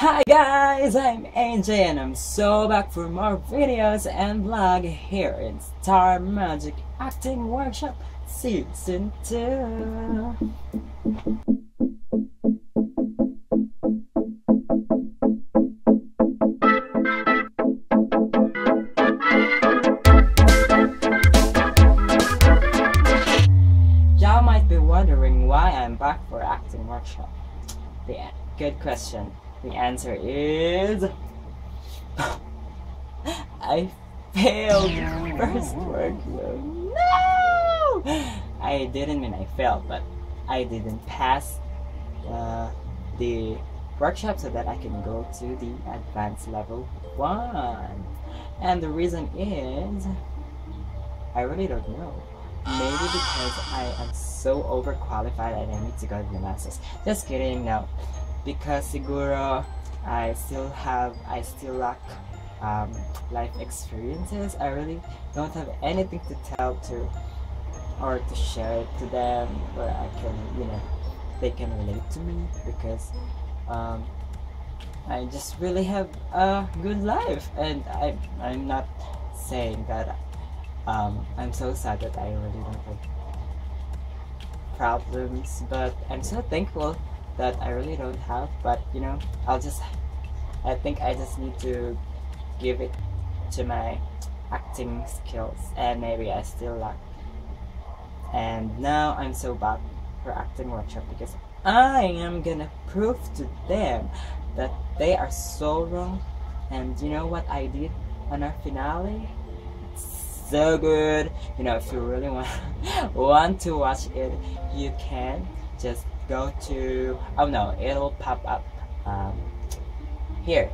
Hi guys, I'm Anjhae and I'm so back for more videos and vlog here in Star Magic Acting Workshop Season 2. Y'all might be wondering why I'm back for acting workshop. Yeah, good question. The answer is I failed first workload. No! I didn't mean I failed, but I didn't pass the workshop so that I can go to the advanced level 1. And the reason is I really don't know. Maybe because I am so overqualified and I need to go to the masters. Just kidding, no. Because siguro I still lack life experiences. I really don't have anything to tell to or to share it to them where I can, they can relate to me, because I just really have a good life, and I'm not saying that I'm so sad that I really don't have problems, but I'm so thankful that I really don't have. But I think I just need to give it to my acting skills, and maybe I still lack. And now I'm so back for acting workshop because I am gonna prove to them that they are so wrong. And you know what I did on our finale? So good. If you really want to watch it, you can just go to, oh no, it'll pop up here,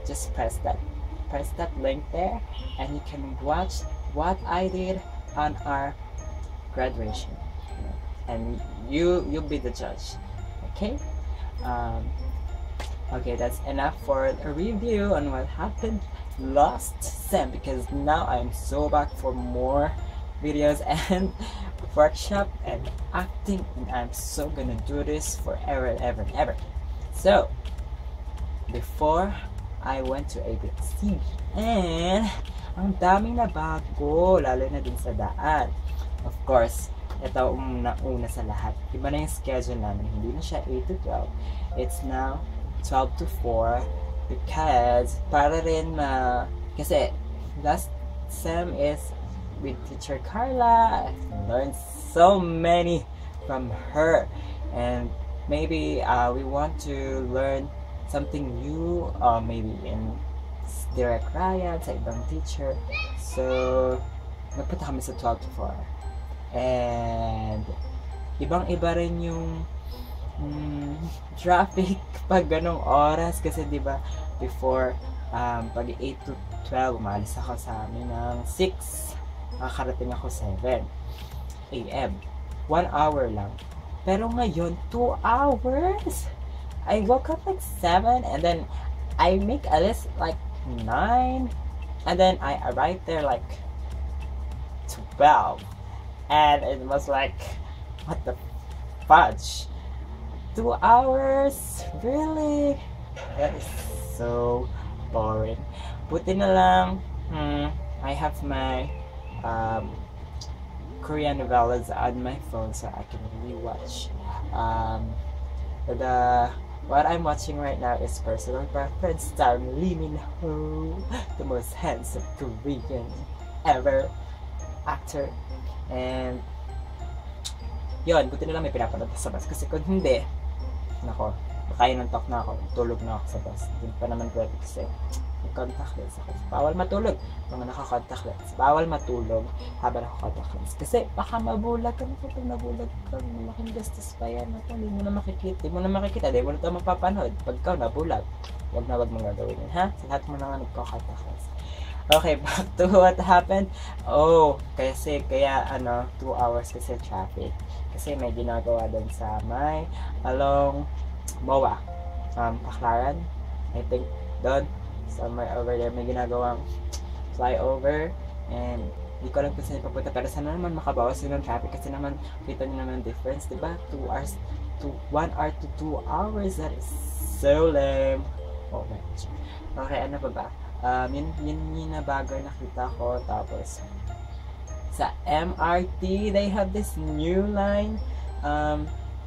just press that link there, and you can watch what I did on our graduation, and you'll be the judge. Okay. Okay, that's enough for a review on what happened last sem, because now I'm so back for more videos and workshop and acting, and I'm so gonna do this forever and ever and ever. So before I went to ABC, and ang daming nabago, lalo na din sa daan. Of course, ito una sa lahat, iba na yung schedule namin. Hindi na siya 8 to 12, it's now 12 to 4, because para rin kasi last sem is with teacher Carla. I learned so many from her, and maybe we want to learn something new, maybe in direct Ryan sa ibang teacher. So nagpunta kami sa 12 to 4, and ibang iba rin yung traffic pag ganong oras, kasi diba before pag 8 to 12 umalis ako sa amin ng 6, nakakarating ako 7 AM, 1 hour lang. Pero ngayon 2 hours. I woke up like 7, and then I make a list like 9, and then I arrived there like 12, and it was like, what the fudge, 2 hours? Really? That is so boring. Buti na lang I have my Korean novellas on my phone, so I can really watch. What I'm watching right now is Personal Preference, starring Lee Min-ho, the most handsome Korean ever actor. And yun, buti na lang may pinapanood sa bus, kasi kung hindi, nako, makain ng talk na ako, tulog na ako sa bus. Hindi pa naman pwede kasi may contact lens ako. Bawal matulog, mga naka-contact lens. Bawal matulog habang naka-contact lens, kasi baka mabulag ka na. Kapag nabulag ka, malaking gastos pa yan. Hindi mo na makikita, di mo na ito mapapanood. Pag ikaw nabulag, wag mong gagawin yun, ha? Sa lahat mo na nga nagka-contact lens. Okay, back to what happened. Kaya 2 hours kasi traffic. Kasi may ginagawa doon sa may along MOA, Paklaran, I think doon somewhere over there may ginagawang flyover, and hindi ko alam kung saan papunta, pero sana naman makabawas yun ng traffic, kasi naman kita nyo naman difference, diba? 2 hours to 1 hour to 2 hours, that is so lame. Oh my gosh. Okay, ano pa ba? Yun na bagay nakita ko. Tapos, sa MRT, they have this new line.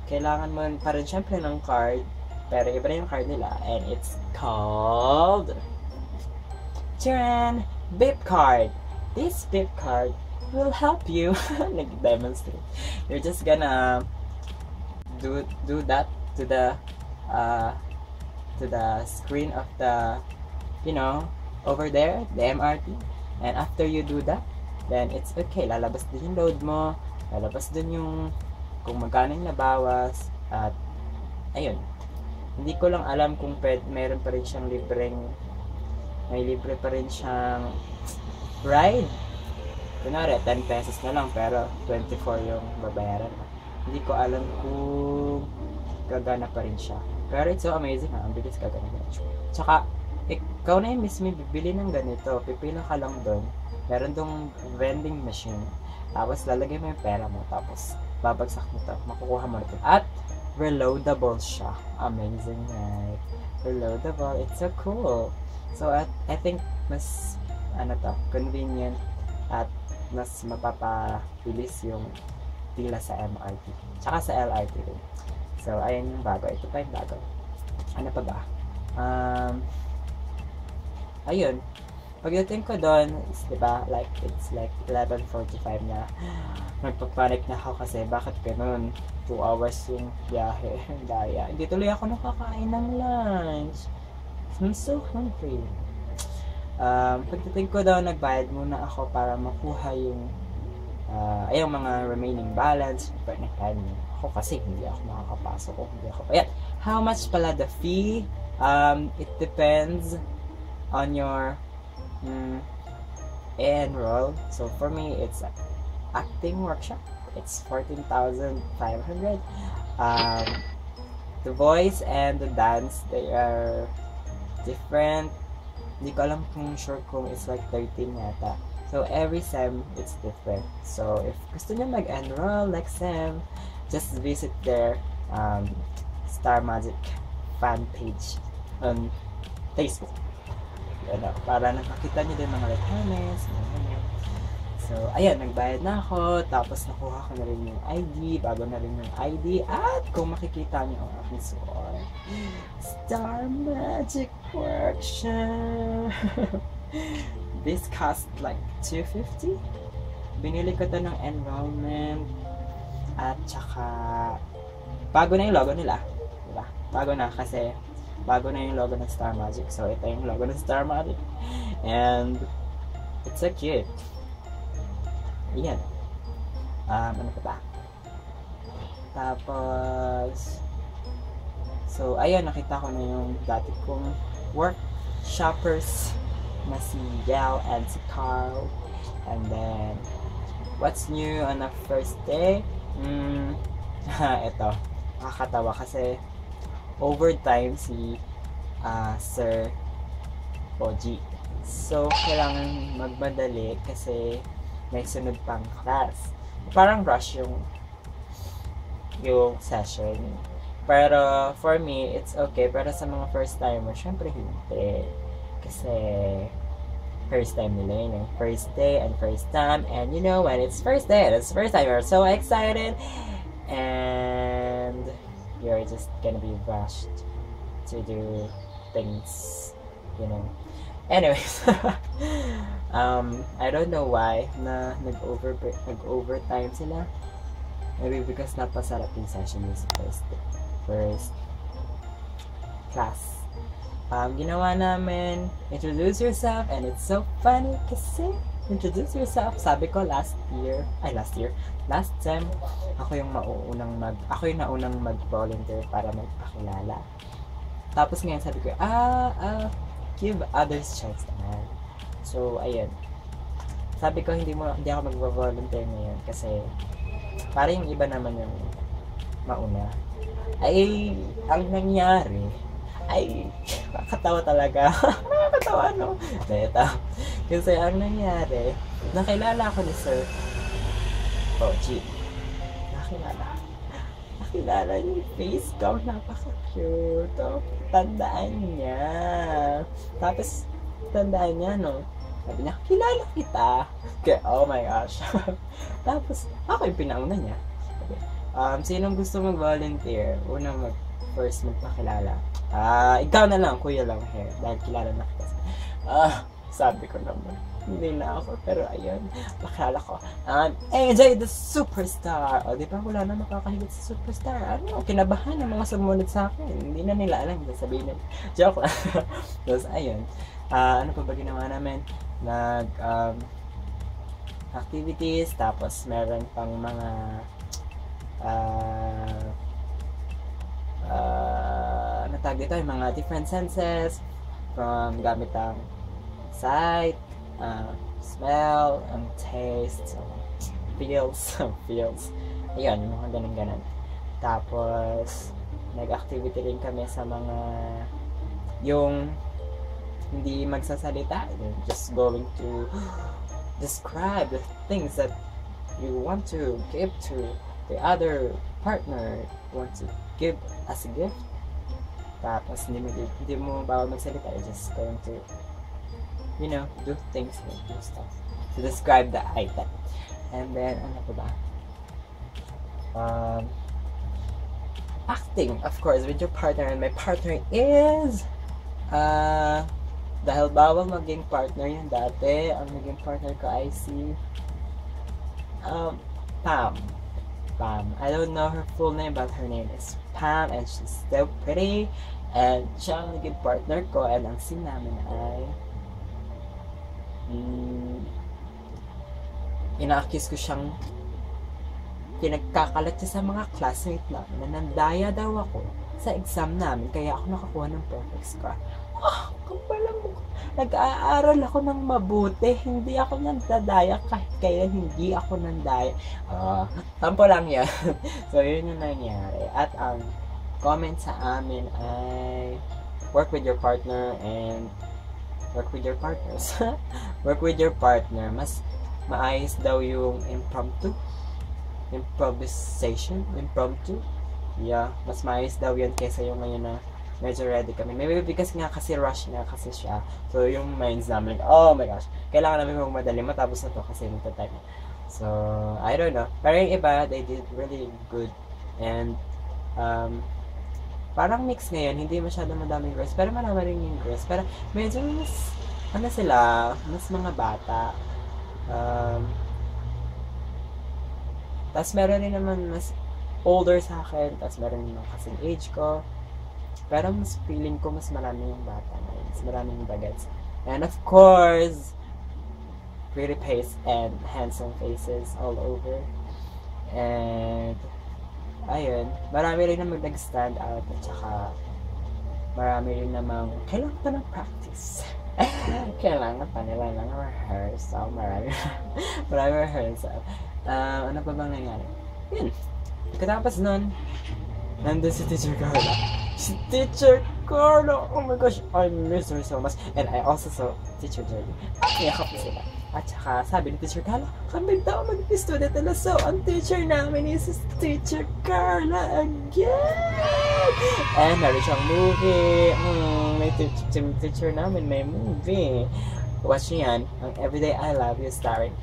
Kailangan mo pa rin syempre ng card. Pero iba na yung card nila. And it's called Charan! Beep card. This beep card will help you demonstrate. You're just gonna do that to the screen of the, over there, the MRT. And after you do that, then it's okay. Lalabas din yung load mo. Lalabas din yung kung magkano yung nabawas. At ayun. Hindi ko lang alam kung meron pa rin siyang may libre pa rin siyang ride. Kunwari, 10 pesos na lang, pero 24 yung babayaran. Hindi ko alam kung gagana pa rin siya. Pero it's so amazing ha, ang bilis gagana. Tsaka, ikaw na yung mismo bibili ng ganito. Pipila ka lang doon. Meron dong vending machine. Tapos, lalagay mo yung pera mo. Tapos, babagsak mo ito. Makukuha mo ito. At, reloadable siya. Amazing, right? Reloadable. It's so cool. So, I think mas, convenient at mas mapapabilis yung pila sa MRT. Tsaka sa LRT rin. So, ayun yung bago. Ito pa yung bago. Ano pa ba? Ayun. Pagdating ko doon, diba, it's like 11:45 na. Nagpapanik na ako kasi bakit ganun? 2 hours yung biyahe. Daya. Hindi tuloy ako nakakain ng lunch. I'm so hungry. Pagdating ko daw, nagbayad muna ako para makuha yung mga remaining balance. But nagbayad mo ako kasi hindi ako makakapasok. Hindi ako. Ayan. How much pala the fee? It depends on your enroll. So for me, it's acting workshop. It's 14,500. The voice and the dance, they are different. Hindi ko alam kung sure kung it's like 13 yata. So every SEM it's different. So if gusto niyo mag-enroll like SEM, just visit their starmagic fan page on Facebook. Para nakakita niyo din mga requirements. So, ayan, nagbayad na ako, tapos nakuha ko na rin yung ID, bago na rin yung ID, at kung makikita niyo ang aking suot, starmagic workshop. This cost like $250. Binili ko to ng enrollment, at saka, bago na yung logo nila. Diba? Bago na kasi, bago na yung logo ng starmagic. So, ito yung logo ng starmagic. And, it's so cute. Yan. Ano pa ba? Tapos, so, ayun, nakita ko na yung dati kong workshoppers na si Yao and si Carl. And then, what's new on the first day? Ito, nakakatawa kasi overtime si Sir Oji. So, kailangan magmadali kasi may sunod pang class. Parang rush yung session. Pero for me, it's okay. Pero sa mga first timer, syempre hindi. Kasi first time nila yun eh. First day and first time. And you know, when it's first day and it's first time, you're so excited. And you're just gonna be rushed to do things, you know. Anyways, I don't know why na nag-overtime sila. Maybe because napasarap yung session yung first class. Ginawa namin, introduce yourself, and it's so funny kasi introduce yourself. Sabi ko last time, ako yung naunang mag-volunteer para magpakilala. Tapos ngayon sabi ko, give others chance naman. So, ayun. Sabi ko, hindi ako mag-volunteer ngayon kasi parang yung iba naman yung mauna. Ay, ang nangyari, ay, nakakatawa talaga. Nakakatawa, no? Ito. Kasi ang nangyari, nakilala ko ni Sir Oji. Nakilala. nakilala niya yung face ko. Napaka-cute. Oh, tandaan niya. Tapos, tandaan niya, no? Sabi niya, kilala kita. Kaya, oh my gosh. Tapos, ako yung pinauna niya. Sabi, sinong gusto mag-volunteer? First magpakilala. Ikaw na lang, kuya lang hair. Dahil kilala na kita. Sabi ko naman. Hindi na ako, pero ayun, pakilala ko. Anjhae the superstar. O, di ba wala na makakahigit sa superstar? Ano, kinabahan ng mga sumunod sa akin. Hindi na nila alam, sabihin nila. Joke lang. Tapos, ayun. Ano pa ba ginawa namin? Activities, tapos meron pang mga natag dito, yung mga different senses from gamit ang sight, smell, and taste, feels. Ayun, yung mga ganun-ganun. Tapos, nag-activity rin kami sa mga yung hindi magsasalita, just going to describe the things that you want to give to the other partner, you want to give as a gift. Tapos, hindi mo bawal magsalita, you're just going to do things and do stuff to describe the item. And then, ano pa ba? Acting, of course, with your partner. And my partner is, dahil bawal maging partner yun dati, ang naging partner ko ay si, Pam. I don't know her full name, but her name is Pam, and she's so pretty. And siya ang naging partner ko, and ang scene namin ay, ina-accuse ko siyang pinagkakalat siya sa mga classmate namin na nandaya daw ako sa exam namin, kaya ako nakakuha ng perfect score. Kapalang mo. Nag-aaral ako ng mabuti, hindi ako nandadaya kahit kailan hindi ako nandaya. Tampo lang yan. So, yun yung nangyari. At ang comment sa amin ay work with your partner and work with your partners. Work with your partner. Mas maayos daw yung impromptu. Impromptu. Yeah, mas maayos daw yun kaysa yung ngayon na medyo ready kami. Maybe because kasi rush nga kasi siya. So, yung minds namin, like, oh my gosh, kailangan namin magmadali matapos na to kasi magta-time. So, I don't know. Pero yung iba, they did really good. And, parang mix ngayon, hindi masyadong madaming girls, pero marami rin yung girls. Pero medyo mas, mas mga bata. Tapos meron rin naman mas older sa akin, tapos meron rin naman kasing age ko. Pero mas feeling ko mas marami yung bata ngayon, mas marami yung bagets. And of course, pretty face and handsome faces all over. And ayun, marami rin naman nag-stand out at saka marami rin namang kailangan pa ng practice. Kailangan pa nila ng rehearsal. Marami rehearsal. Ano pa bang nangyari? Yun. Katapos nun, nandun si Teacher Carla. Si Teacher Carla! Oh my gosh, I miss her so much. And I also saw Teacher Jerry. Niyakap na sila. At saka sabi ni Teacher Carla, kami daw mag-student nila. So, ang teacher namin is Teacher Carla again! And meron siyang movie. May teacher namin, may movie. Watch niyo yan, ang Everyday I Love You starring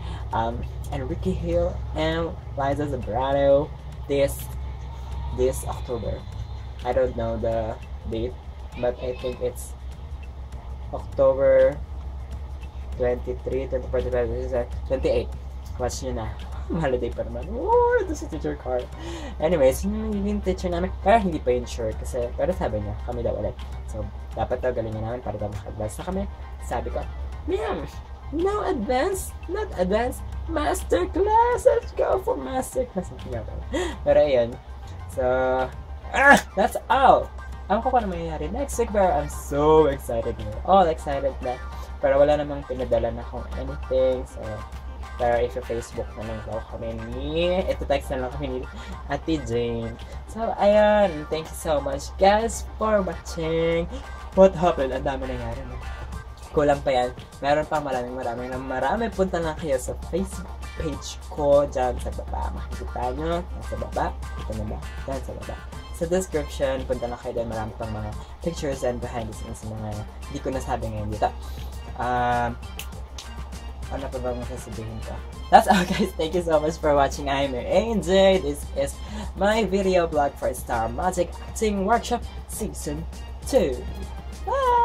Enrique Hill and Liza Zambrano this October. I don't know the date, but I think it's October 23, 24, 28. Watch nyo na. Holiday pa naman. Oh, ito si Teacher Carl. Anyways, yung teacher namin, pero hindi pa yun sure kasi, pero sabi niya, kami daw ulit. So, dapat daw galingan namin para daw maka-advance na kami. Sabi ko, ma'am, no advance, not advance, master class. Let's go for master class. Pero ayun. So, that's all. Alam ko pa na mangyayari next week, pero I'm so excited. We're all excited na. Pero wala namang pinadala na kung anything. So, pero if you Facebook na lang daw kami ito text na lang kami ni Ate Jane. So, ayan. Thank you so much, guys, for watching. What happened? Ang dami nangyari na. Kulang pa yan. Meron pa marami. Punta lang kayo sa Facebook page ko dyan sa baba. Makikita nyo, nasa baba. Ito na ba? Dyan sa baba. Sa description, punta na kayo doon. Marami pang mga pictures and behind the scenes mga hindi ko nasabi ngayon dito. Ano pa bang sasabihin ko? That's all guys. Thank you so much for watching. I'm your Anjhae. This is my video blog for Star Magic Acting Workshop Season 2. Bye!